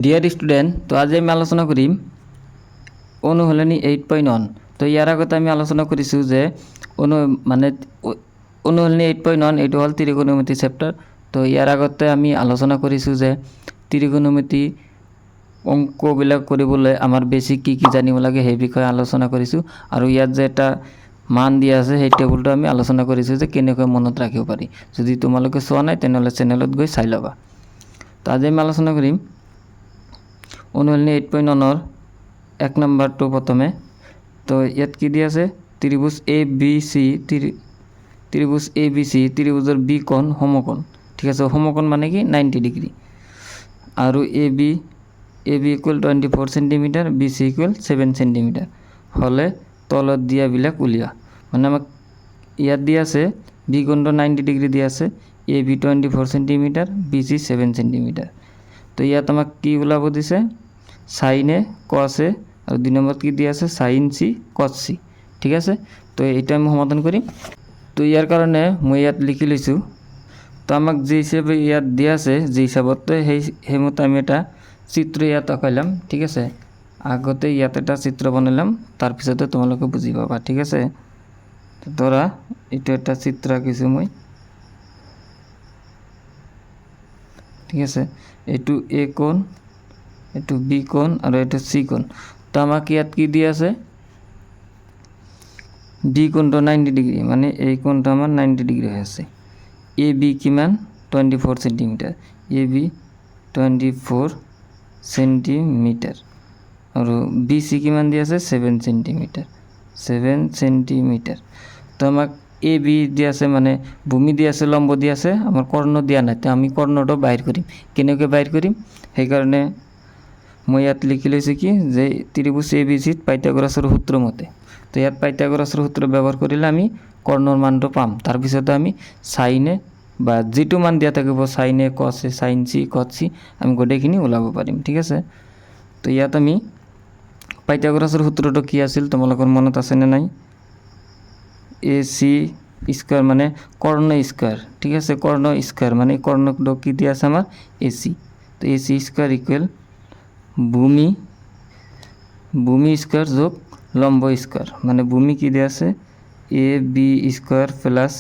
Dear student, তো আজ আমি আলোচনা কৰিম অনুশীলনী 8.1। তো ইয়াৰ আগতে আমি আলোচনা কৰিছোঁ যে অনুশীলনী 8.1 এইটো হ'ল ত্ৰিকোণমিতি চেপ্টাৰ। তো ইয়াৰ আগতে আমি আলোচনা কৰিছোঁ যে ত্ৰিকোণমিতি অংকবিলাক কৰিবলৈ আমাৰ বেছিক কি জানিব লাগে সেই বিষয়ে আলোচনা কৰিছোঁ। আৰু ইয়াত যে এটা মান দিয়া আছে সেই টেবুলটো আমি আলোচনা কৰিছোঁ যে কেনেকৈ মনত ৰাখিব পাৰি। যদি তোমালোকে চোৱা নাই তেনেহ'লে চেনেলত গৈ চাই ল'বা। তো আজি আমি আলোচনা কৰিম অনুশীলনী 8.1 এক নম্বৰটো প্ৰথমে। তো ইয়াত কি দিয়া আছে, ত্ৰিভুজ ABC, ত্ৰিভুজ ABC, ত্ৰিভুজৰ বি কোণ সমকোণ। ঠিক আছে, সমকোণ মানে কি 90 ডিগ্ৰী। আৰু AB equal 24 centimetre, BC equal 7 centimetre হ'লে তলত দিয়াবিলাক উলিওৱা। মানে আমাক ইয়াত দিয়া আছে বি কোণটো 90 ডিগ্ৰী দিয়া আছে, AB 24 সেন্টিমিটাৰ, BC 7 সেন্টিমিটাৰ। তো ইয়াত আমাক কি ওলাব দিছে, সাইন এ কস এ, আর 2 নম্বর কি দিয়া আছে সাইন সি কস সি। ঠিক আছে, তো এইটা আমি সমাধান কৰিম। তো ইয়াৰ কাৰণে মই ইয়াত লিখি লৈছোঁ। তো আমাক যে হিসাবে ইয়াত দিয়া আছে, যে হিসাবত সেই মতে আমি এটা চিত্ৰ ইয়াত আঁকাইলাম। ঠিক আছে, আগতে ইয়াত এটা চিত্ৰ বনাইলাম, তাৰপিছতে তোমালোকে বুজি পাবা। ঠিক আছে, তো ধৰা এইটো এটা চিত্ৰ আঁকিছোঁ মই। ঠিক আছে, এইটো এ কোণ, এইটো বি কোণ আৰু এইটো সি কোণ। তো আমাক ইয়াত কি দিয়া আছে, বি কোণটো 90 ডিগ্ৰী, মানে এই কোণটো আমাৰ 90 ডিগ্ৰী হৈ আছে। এ বি কিমান 24 সেন্টিমিটাৰ, এ বি 24 সেন্টিমিটাৰ আৰু বি সি কিমান দিয়া আছে 7 সেন্টিমিটাৰ, 7 সেন্টিমিটাৰ। তো আমাক এ বি দিয়া আছে, মানে ভূমি দিয়া আছে, লম্ব দিয়া আছে, আমাৰ কৰ্ণ দিয়া নাই। তো আমি কৰ্ণটো বাহিৰ কৰিম। কেনেকৈ বাহিৰ কৰিম, সেইকাৰণে মই ইয়াত লিখি লৈছোঁ কি যে ত্ৰিভুজ ABCত পাইথাগোৰাছৰ সূত্ৰ মতে। তো ইয়াত পাইথাগোৰাছৰ সূত্ৰ ব্যৱহাৰ কৰিলে আমি কৰ্ণৰ মানটো পাম। তাৰপিছতে আমি সাইনে বা যিটো মান দিয়া থাকিব, সাইনে কসে, সাইন সি কস সি, আমি গোটেইখিনি ওলাব পাৰিম। ঠিক আছে, তো ইয়াত আমি পাইথাগোৰাছৰ সূত্ৰটো কি আছিল তোমালোকৰ মনত আছেনে নাই, AC স্কোয়ার মানে কর্ণ স্কোয়ার। ঠিক আছে, কর্ণ স্কোয়ার মানে কর্ণটো কি দিয়া আছে আমার AC। তো AC স্কোয়ার ইকুয়াল ভূমি স্কোয়ার যোগ লম্ব স্কোয়ার, মানে ভূমি কি দিয়া আছে AB square plus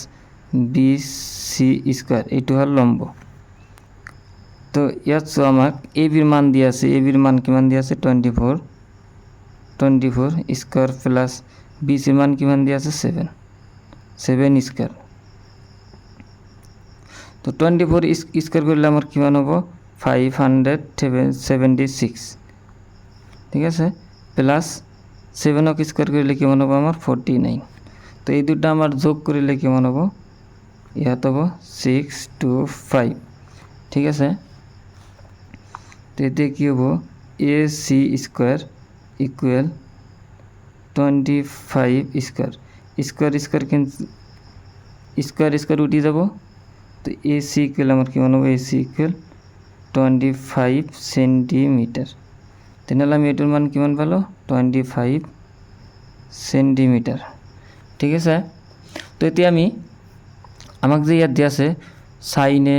BC square, এইটো হল লম্ব। তো ইয়াত আমাক ABৰ মান দিয়া আছে, ABৰ মান কিমান দিয়া আছে 24 স্কোয়াৰ প্লাস BCৰ মান কিমান দিয়া আছে 7 স্কোয়ার। তো 24 স্কোয়ার করলে আমার কিমান হ'ব 576। ঠিক আছে, প্লাস 7ক স্কোয়ার করলে কিমান হ'ব আমার 49। তো এই দুটা আমার যোগ করলে কিমান হ'ব, ইয়াত হ'ব 625। ঠিক আছে, তো এতিয়া কি হ'ব AC square equal 25 square, square square উঠি যাব। তো AC ইকুয়াল আমার কিমান হ'ব, AC ইকুয়াল 25 সেন্টিমিটার। তেনেহ'লে আমি এইটোৰ মান কিমান পালো 25 সেন্টিমিটার। ঠিক আছে, তো এতিয়া আমাক যে ইয়াত দিয়া আছে সাইনে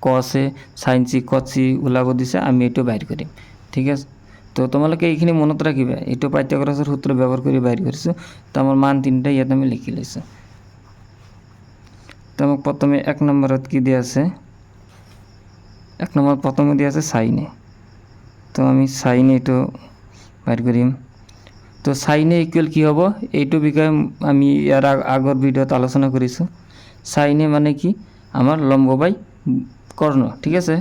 কসে, সাইন সি কস সি ওলাব দিছে, আমি এইটো বাহিৰ কৰিম। ঠিক আছে, তো তোমালোকে এইখিনি মনত ৰাখিবা, এইটো পাইথাগোৰাছৰ সূত্ৰ ব্যৱহাৰ কৰি বাহিৰ কৰিছোঁ। তো আমাৰ মান তিনিটা ইয়াত আমি লিখি লৈছোঁ। তো আমাক প্রথমে 1 নম্বরত কি দিয়া আছে, 1 নম্বর প্রথমে দিয়া আছে সাইনে। তো আমি সাইনে এইটো বাহিৰ কৰিম। তো সাইনে ইকুয়াল কি হ'ব, এইটো বিষয়ে আমি ইয়াৰ আগৰ ভিডিঅ'ত আলোচনা কৰিছোঁ। সাইনে মানে কি আমাৰ লম্ব বাই কৰ্ণ। ঠিক আছে,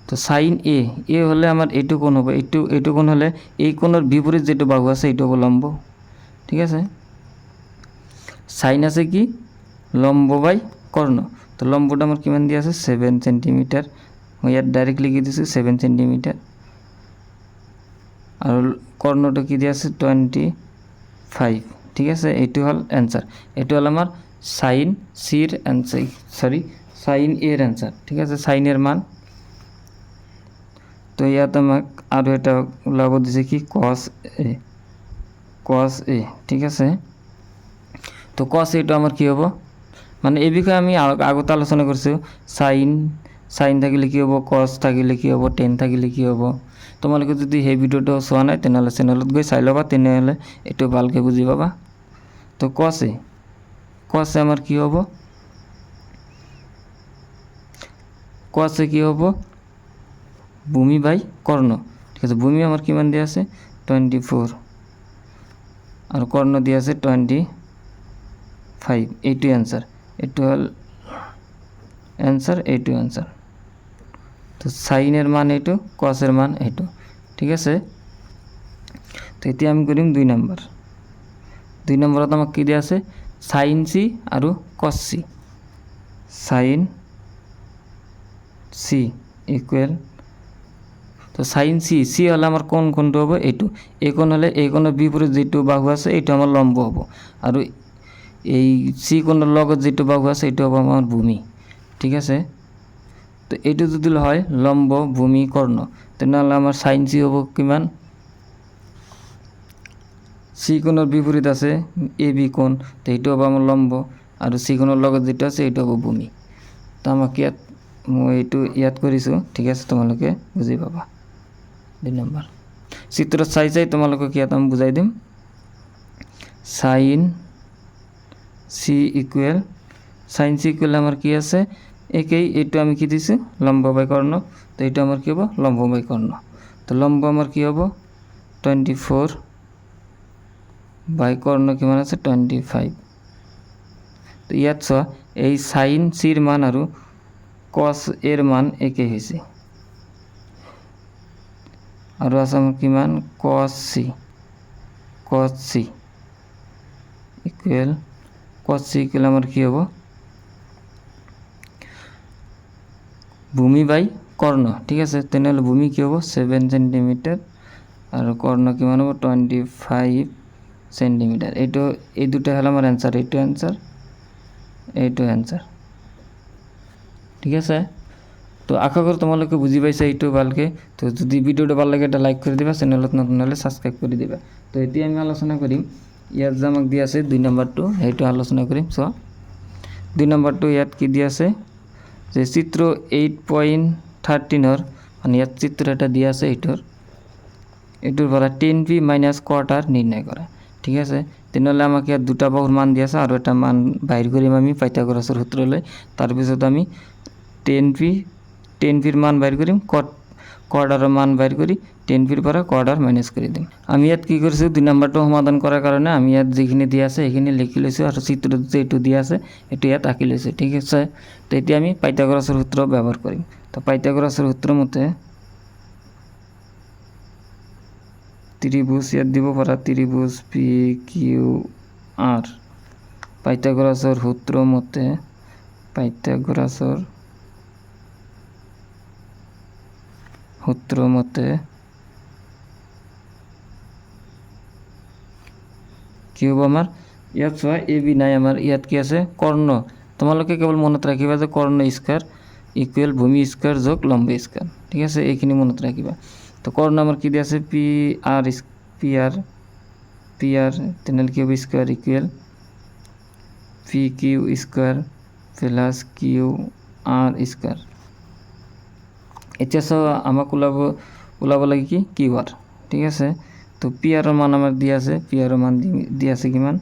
তো সাইন এ হলে আমাৰ এইটো কোণ হ'ব, এইটো কোণ হলে এই কোণৰ বিপরীত যেটো বাহু আছে এইটো হ'ব লম্ব। ঠিক আছে, সাইন আছে কি লম্ব বাই কর্ণ। তো লম্বটা আমার কিমান দিয়া আছে 7 সেন্টিমিটার, মই ইয়াত ডাইরেক্ট লিখি দিছোঁ 7 সেন্টিমিটার। আৰু কর্ণটা কি দিয়া আছে 25। ঠিক আছে, এইটো হল এনসার, এইটো হল আমার সাইন সির এনসার, সরি সাইন এর এনসার। ঠিক আছে, সাইনের মান। তো ইয়াত আমাক আৰু এটা ওলাব দিছে কি কস এ। ঠিক আছে, তো কস এটো আমার কি হ'ব, মানে এই বিষয়ে আমি আগতে আলোচনা কৰিছোঁ। সাইন সাইন থাকিলে কি হ'ব, কছ থাকিলে কি হ'ব, টেন থাকিলে কি হ'ব। তোমালোকে যদি সেই ভিডিঅ'টো চোৱা নাই তেনেহ'লে চেনেলত গৈ চাই ল'বা, তেনেহ'লে এইটো ভালকৈ বুজি পাবা। তো কছে আমাৰ কি হ'ব, কছে কি হ'ব, ভূমি বাই কর্ণ। ঠিক আছে, ভূমি আমার কিমান দিয়া আছে 24 আর কর্ণ দিয়া আছে 25। এইটো অ্যান্সার, এইটো হল অ্যান্সার, এইটো অ্যান্সার। তো সাইনের মান এইটো, কসের মান এইটো। ঠিক আছে, তো এতিয়া আমি কৰিম 2 নম্বৰ। 2 নম্বৰত আমাক কি দিয়া আছে, সাইন সি আৰু cos C. Sine C equal, তো সাইন সি, সি হলে আমাৰ কোনটো হ'ব, এইটো। এই কোণ হলে এই কোণৰ বিপৰীত যেটো বাহু আছে এইটো আমাৰ লম্ব হ'ব, আৰু এই সি কোণৰ লগত যেটো বাহু আছে এইটো হ'ব আমার ভূমি। ঠিক আছে, তো এইটো যদি হয় লম্ব ভূমি কর্ণ, তেনেহ'লে আমার সাইন সি হ'ব কিমান, সি কোণৰ বিপৰীত আছে এ বি কোণ, তো এইটো হ'ব আমাৰ লম্ব, আৰু সি কোণৰ লগত যেটো আছে এইটো হ'ব ভূমি। তো আমাক ইয়াত মই এইটো ইয়াত কৰিছোঁ। ঠিক আছে, তোমালোকে বুজি পাবা। 2 নম্বৰ চিত্ৰত চাই তোমালোকক ইয়াত আমি বুজাই দিম। Sine C equal, sine C equal আমাৰ কি আছে, একেই, এইটো আমি কি দিছোঁ লম্ব বাই কর্ণ, তো এইটো আমার কি হ'ব লম্ব বাই কর্ণ। তো লম্ব আমার কি হ'ব 24 বাই কর্ণ কিমান আছে 25। তো ইয়াত চোৱা, এই সাইন সিৰ মান আৰু কস এৰ মান একেই হৈছে, আৰু আছে আমাৰ কিমান কস সি ইকুৱেল, কস সি ইকুৱেল আমার কি হ'ব ভূমি বাই কর্ণ। ঠিক আছে, তেনেহ'লে ভূমি কি হ'ব 7 সেন্টিমিটার, আৰু কর্ণ কিমান হ'ব 25 সেন্টিমিটার। এইটো এই দুটা হল আমার অ্যান্সার, এইটো অ্যান্সার, এইটো অ্যান্সার। ঠিক আছে, তো আশা কৰো তোমালোকে বুজি পাইছা এইটো ভালকে। তো যদি ভিডিওটো ভাল লাগে এটা লাইক কৰি দিবা, চেনেলত নতুন হলে সাবস্ক্ৰাইব কৰি দিবা। তো এতিয়া আমি আলোচনা কৰিম ইয়াত যে আমাক দিয়া আছে 2 নম্বৰটো, সেইটো আলোচনা কৰিম। চোৱা 2 নম্বৰটো ইয়াত কি দিয়া আছে, যে চিত্ৰ 8.13 মানে ইয়াত চিত্ৰ এটা দিয়া আছে, এইটোৰ পৰা 10p মাইনাস কোয়াৰ্টাৰ নিৰ্ণয় কৰা। ঠিক আছে, তেনেহ'লে আমাক ইয়াত দুটা বাহুৰ মান দিয়া আছে, আৰু এটা মান বাহিৰ কৰিম আমি পাইথাগোৰাসৰ সূত্ৰ লৈ। তাৰপিছত আমি 10pৰ মান বাহিৰ কৰিম, কোয়াৰ্টাৰৰ মান বাহিৰ কৰি 10pৰ পৰা কোয়াৰ্টাৰ মাইনাস কৰি দিম। আমি ইয়াত কি কৰিছোঁ 2 নম্বৰটো সমাধান কৰাৰ কাৰণে আমি ইয়াত যিখিনি দিয়া আছে সেইখিনি লিখি লৈছোঁ, আৰু চিত্ৰত যে এইটো দিয়া আছে এইটো ইয়াত আঁকি লৈছোঁ। ঠিক আছে, তো এতিয়া আমি পাইথাগোৰাসৰ সূত্ৰ ব্যৱহাৰ কৰিম। তো পাইথাগোৰাসৰ সূত্ৰ মতে ত্ৰিভুজ ইয়াত দিব পাৰা, ত্ৰিভুজ পি কিউ আৰ, পাইথাগোৰাসৰ সূত্ৰ মতে, পাইথাগোৰাসৰ সূত্ৰ মতে কি হ'ব আমাৰ, ইয়াত চোৱা এ বি নাই, আমাৰ ইয়াত কি আছে কৰ্ণ। তোমালোকে কেৱল মনত ৰাখিবা যে কৰ্ণ স্কয়াৰ ইকুৱেল ভূমি স্কয়াৰ যোগ লম্ব স্কয়াৰ। ঠিক আছে, এইখিনি মনত ৰাখিবা। তো কৰ্ণ আমাৰ কি দিয়ে আছে পি আৰ তেনেহ'লে কি হ'ব square equal P Q square plus Q R square. এতিয়া চোৱা আমাক ওলাব লাগে কি কিউ আৰ। ঠিক আছে, তো পি আৰৰ মান আমাৰ দিয়া আছে, পি আৰৰ মান দিয়া আছে কিমান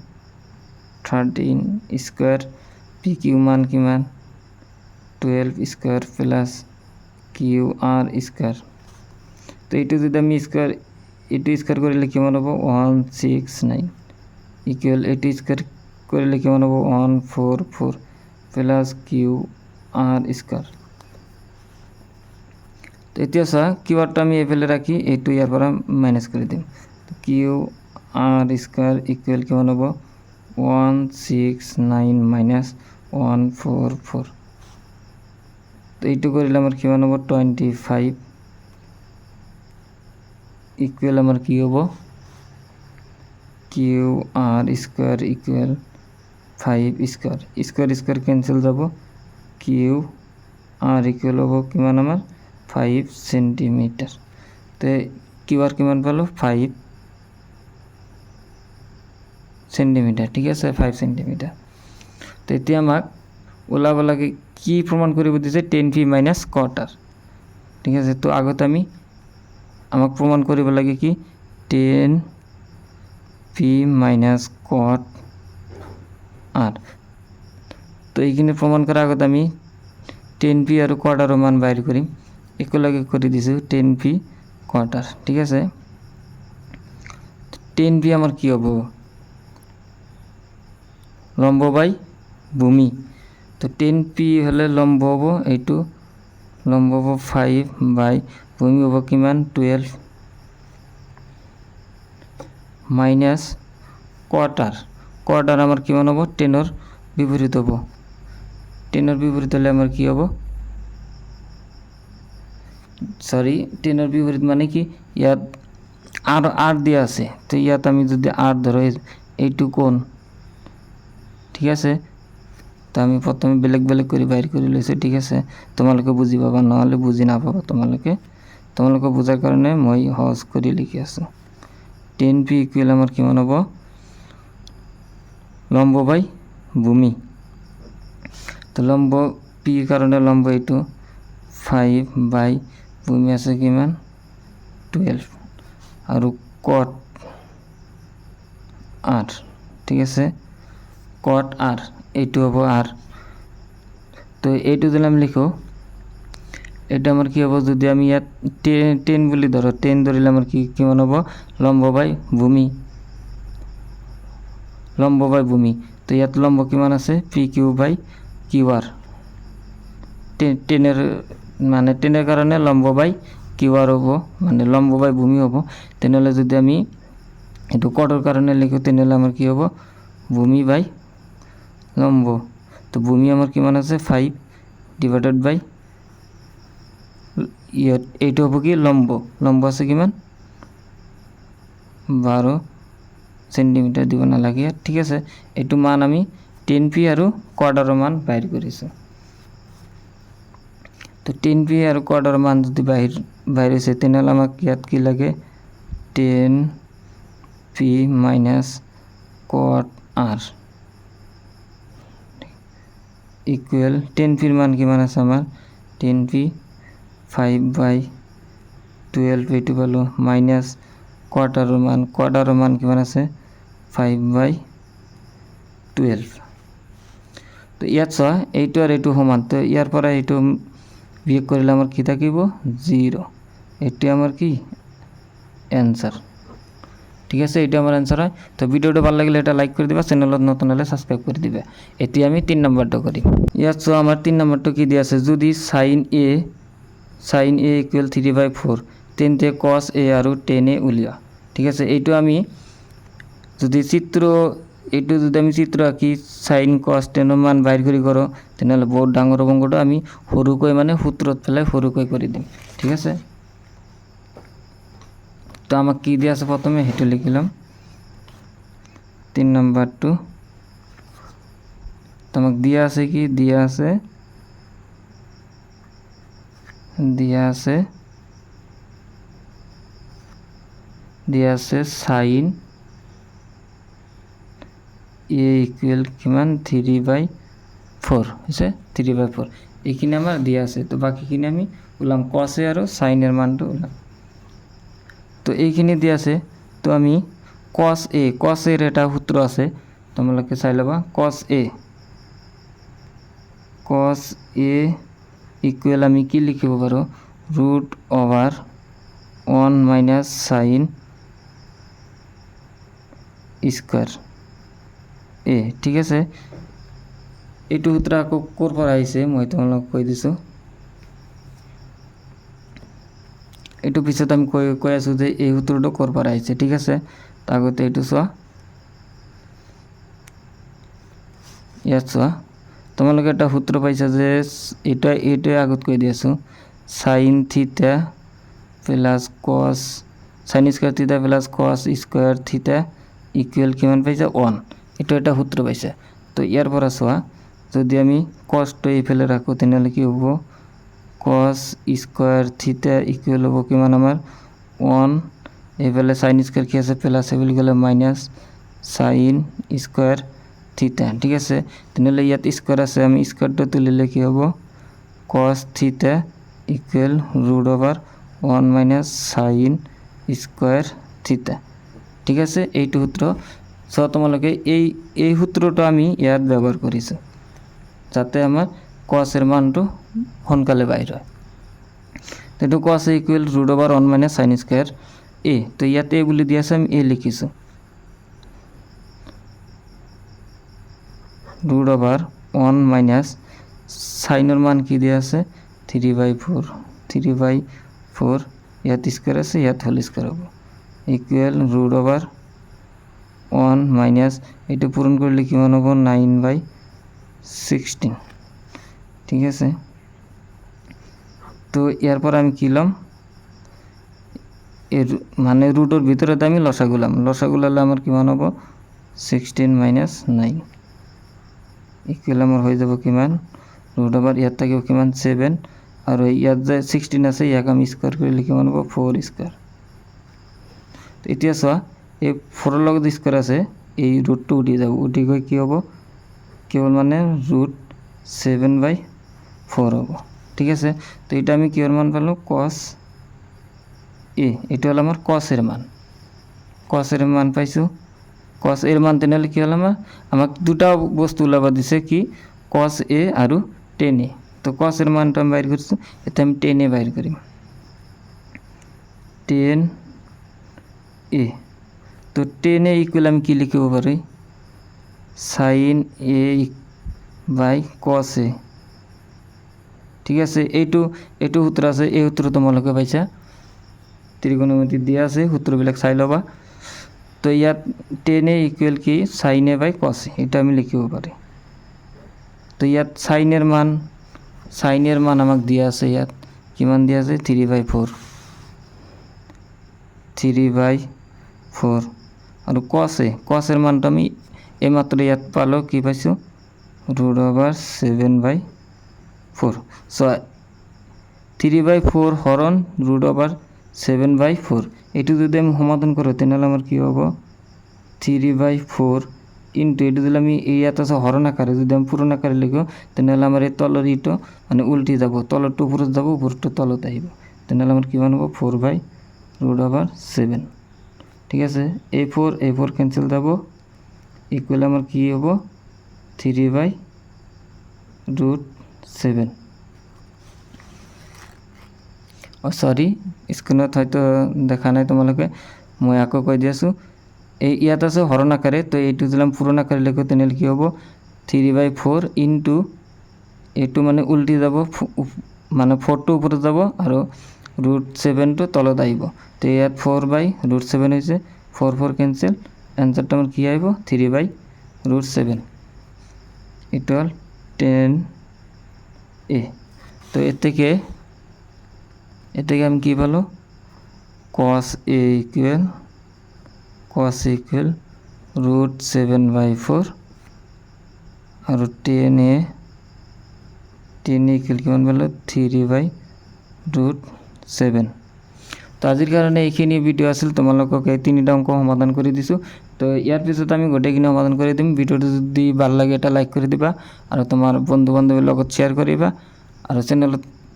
13 স্কয়ার, পি কিউ মান কিমান 12 square plus Q R square. তো এইটো যদি আমি এইটো স্কয়ার কৰিলে কিমান হ'ব 169 ইকুৱেল, এইটো স্কয়াৰ কৰিলে কিমান হ'ব 144 প্লাস কিউ আৰ স্কয়াৰ। তো এতিয়া চোৱা কিউ আৰটো আমি এইফালে ৰাখি এইটো ইয়াৰ পৰা মাইনাস কৰি দিম। কিউ আৰ স্কয়াৰ ইকুৱেল কিমান হ'ব 169 মাইনাস 144। তো এইটো কৰিলে আমাৰ কিমান হ'ব 25 ইকুৱেল আমাৰ কি হ'ব Q R square equal 5 square, square cancel যাব, কিউ আৰ ইকুৱেল হ'ব কিমান আমাৰ 5 সেন্টিমিটার। তো কিউ আর কিমান পালো 5 সেন্টিমিটার। ঠিক আছে, 5 সেন্টিমিটার। তো এতিয়া আমাক ওলাব লাগে কি প্রমাণ কৰিব দিছে 10p মাইনাছ কোৱাৰ্টাৰ ঠিক আছে তো আগত আমি আমাক প্ৰমাণ কৰিব লাগে কি 10p মাইনাছ কোৱাট r তো এইখিনি প্ৰমাণ কৰাৰ আগত আমি 10p আৰু কোৱাৰ্টাৰৰ মান বাইৰ কৰিম একেলগে কৰি দিছো 10p কোৱাৰ্টাৰ ঠিক আছে 10p আমাৰ কি হ'ব লম্ব বাই ভূমি তো 10p হলে লম্ব হ'ব এইটো লম্ব হ'ব 5 বাই ভূমি হ'ব কিমান 12 মাইনাস কোয়ার্টার আমার কিমান হ'ব 10 এর বিপরীত হ'ব 10 এর বিপরীত হলে আমার কি হ'ব সরি 10 এর বিপরীত মানে কি ইয়াত আর দিয়া আছে তো ইয়াত আমি যদি আর ধরো এইটু কোণ ঠিক আছে তো আমি প্রথমে বেলেগ করে বাইর করে লইছি ঠিক আছে তোমালোকে বুঝি পাবা নহলে বুঝি না পাবা তোমালোকে বোঝার কারণে মই সহজ করে লিখি আছো 10p ইকুয়াল আমার কিমান হ'ব লম্ব বাই ভূমি তো লম্ব p কারণে লম্ব এইটো 5 বাই ভূমি আছে কিমান 12 আৰু cot r ঠিক আছে cot r এইটো হ'ব r তো এইটো দিলাম লিখো এটা আমার কি হবে যদি আমি ইয়াত 10 বলি ধরো 10 ধরিলে আমার কি কিমান হ'ব লম্ব বাই ভূমি তো ইয়াত লম্ব কিমান আছে pq বাই qr 10 এর মানে 10 এর কারণে লম্ব বাই qr হ'ব মানে লম্ব বাই ভূমি হ'ব তেনেহলে যদি আমি এটো কটৰ কারণে লিখো তেনেহলে আমার কি হ'ব ভূমি বাই লম্ব তো ভূমি আমার কিমান আছে 5 ডিভাইডেড বাই এইটো হ'ব কি লম্ব আছে কিমান 12 সেন্টিমিটার দিব না লাগে ঠিক আছে এইটো মান আমি 10p আৰু কোৱাৰ্টাৰৰ মান বাইৰ কৰিছো তো 10p আৰু কোৱাৰ্টাৰৰ মান যদি বাইৰ হৈছে তেনেহলে আমাক ইয়াত কি লাগে 10p minus cot r equal 10p এর মান কিমান আছে আমাৰ 10p 5 বাই 12 এইটো পালো মাইনাস কোয়াৰ্টাৰৰ মান কিমান আছে 5 বাই 12 তো ইয়াত চোৱা এইটো আৰু এইটো সমান তো ইয়াৰ পৰা এইটো বিয়োগ কৰিলে আমাৰ কি থাকিব 0 এইটো আমাৰ কি অ্যানসার ঠিক আছে এটা আমার অ্যানসার হয় তো ভিডিওটা ভালো লাগলে এটা লাইক করে দিবা চ্যানেলত নতুন হলে সাবস্ক্রাইব করে দিবে এটি আমি 3 নম্বরটা করি ইয়াত সো আমার 3 নম্বরটা কি দিয়া আছে যদি sin a ইকুয়াল 3/4 তেন্তে cos a আৰু tan a উলিয়া ঠিক আছে এইটো আমি যদি চিত্র আঁকি sin cos tan এর মান বাইর করি করো তেনহলে বহুত ডাঙৰ অঙ্কটো আমি সৰুকৈ মানে সূত্ৰত ফেলাই সৰুকৈ কৰি দিম ঠিক আছে তো আমাক কি দিয়া আছে প্রথমে হেতু লিখিলাম 3 নাম্বার 2 তো আমাক দিয়া আছে কি দিয়া আছে sin a ইকুয়াল কিমান 3/4 আছে 3/4 এইখিনি আমার দিয়া আছে তো বাকিখিনি আমি উলাম cos a আৰু sin এর মানটো উলাম তো এইখিনি দিয়া আছে তো আমি cos এর এটা সূত্র আছে তোমালোকে চাই লবা cos a ইকুয়াল আমি কি লিখিব পাৰো √1 মাইনাস sin স্কয়াৰ a ঠিক আছে এইটো সূত্ৰ আকৌ কোৰ পৰা আহিছে মই তোমালোক কৈ দিছো এইটো পিছত আমি কৈ আছো যে এই সূত্রটো কোৰ পৰা আহিছে ঠিক আছে আগতে এইটো চোৱা ইয়াত চোৱা তোমালোকে এটা সূত্র পাইছা যে এটা আগত কৈ দিছো sin থিটা প্লাস cos sin স্কয়ার থিটা প্লাস cos স্কয়ার থিটা ইকুয়াল কিমান পাইছা 1 এটা সূত্র পাইছা তো ইয়াৰ পৰা চোৱা যদি আমি cos টো এইফালে রাখো তেনেহলে কি হ'ব cos স্কয়ার থিটা ইকুয়াল হ'ব কিমান আমাৰ 1 এইফালে sin স্কয়ার কি আছে প্লাস এ বুলি গলে মাইনাস sin স্কয়ার থিটা, ঠিক আছে। তেনেহ'লে ইয়াত স্কোয়াৰ আছে, আমি স্কোয়াৰটো তুলিলে কি হ'ব, cos theta equal root over 1 minus sine square theta, ঠিক আছে। এইটো সূত্ৰ। চ তোমালোকে এই সূত্ৰটো আমি ইয়াত ব্যবহাৰ কৰিছোঁ যাতে আমাৰ কসেৰ মানটো সোনকালে বাহিৰ হয়। তো cos equal root over 1 minus sine square A, তো ইয়াত এ বুলি দি আছে, আমি এ লিখিছোঁ। ৰুট অভাৰ 1 মাইনাছ সাইনৰ মান কি দিয়া আছে 3/4 ইয়াত স্কোয়াৰ আছে, ইয়াত হোল স্কোয়াৰ হ'ব, ইকুৱেল ৰুট অভাৰ 1 মাইনাছ এইটো পূৰণ কৰিলে কিমান হ'ব 9/16, ঠিক আছে। তো ইয়াৰ পৰা আমি কি ল'ম, এর মানে রুটের ভিতরে আমি লসাগু লালে আমার কিমান হ'ব 16 মাইনাস 9 ইকুৱেল আমাৰ হয়ে যাব কিমান ৰুট অভাৰ ইয়াত থাকিব কিমান 7 আৰু ইয়াত যে 16 আছে ইয়াক আমি স্কোয়াৰ কৰিলে কিমান হ'ব 4 স্কোয়াৰ। এতিয়া চোৱা এই 4 ৰ লগত স্কোয়াৰ আছে, এই ৰুটটো উঠি যাব, উঠি গৈ কি হ'ব কেৱল মানে ৰুট 7/4 হ'ব, ঠিক আছে। তো এটা আমি কিহৰ মান পালো কস এ, এটা হলো আমার কসের মান পাইছো। কস এর মান তেনেহলে কি হলো আমাক দুটা বস্তু ওলাব দিছে কি কস এ আৰু tan এ। তো কসের মানটা আমি বাইর করছি, এটা আমি tan এ বাইর করি, tan এ। তো tan এ ইকুয়াল আমি কি লিখব পারি sin এ বাই cos এ, ঠিক আছে। এইটো সূত্র আছে, এই সূত্র তোমালোকে পাইছা, ত্রিকোণমিতি দিয়া আছে, সূত্রবিলাক চাই ল'বা। তো ইয়াত tan এ ইকুৱেল কি sin এ বাই cos এ, এটা আমি লিখিব পাৰি। তো ইয়াত sin এর মান আমাক দিয়া আছে, ইয়াত কিমান দিয়া আছে 3/4 আৰু cos এৰ মানটা আমি এইমাত্ৰ ইয়াত পালো, কি পাইছো ৰুট অভাৰ 7/4। সো 3/4 হৰণ ৰুট অভাৰ 7/4, এইটো যদি আমি সমাধান কৰো তেনেহলে আমার কি হ'ব 3/4 ইনটু এইটো যদি আমি ইয়াত আছে হরণ আকারে, যদি আমি পূরণ আকারে লিখো তেনেহলে আমার এই তলৰ ইটো মানে উল্টি যাব, তলৰটো উপৰত যাব, উপৰটো তলত আহিব, তেনেহলে আমার কিমান হ'ব 4/7, ঠিক আছে। এই 4 ক্যান্সেল যাব, ইকুয়াল আমার কি হ'ব 3/7। সরি স্ক্রিনত হয়তো দেখা নাই তোমালোকে, মই আকৌ কৈ দি আছোঁ। এই ইয়াত আছে হরণ আকারে, তো এইটো যদি পূরণ আকারে লিখো তেনেহলে কি হ'ব 3/4 ইনটু এইটো মানে উল্টি যাব, মানে 4টো উপরে যাব আৰু √7টো তলত আহিব। তো ইয়াত 4/√7 হৈছে, 4 ক্যান্সেল, অ্যান্সারটা আমার কি আহিব 3/√7 ইকুয়াল tan এ। তো এর থেকে আমি কি পালো cos এ ইকুয়াল √7/4 আৰু tan এ ইকুয়াল কিমান পালো 3/√7। তো আজিৰ কাৰণে এইখিনি ভিডিঅ' আছিল, তোমালোকক এই 3টা অংক সমাধান কৰি দিছোঁ। তো ইয়াৰ পিছত আমি গোটেইখিনি সমাধান কৰি দিম। ভিডিঅ'টো যদি ভাল লাগে এটা লাইক কৰি দিবা আৰু তোমাৰ বন্ধু বান্ধৱীৰ লগত শ্বেয়াৰ কৰিবা আৰু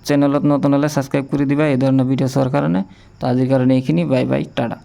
চেনেলত নতুন হ'লে ছাবস্ক্ৰাইব কৰি দিবা এই ধৰণৰ ভিডিঅ' চোৱাৰ কাৰণে। তো আজিৰ কাৰণে এইখিনি, বাই বাই, টাটা।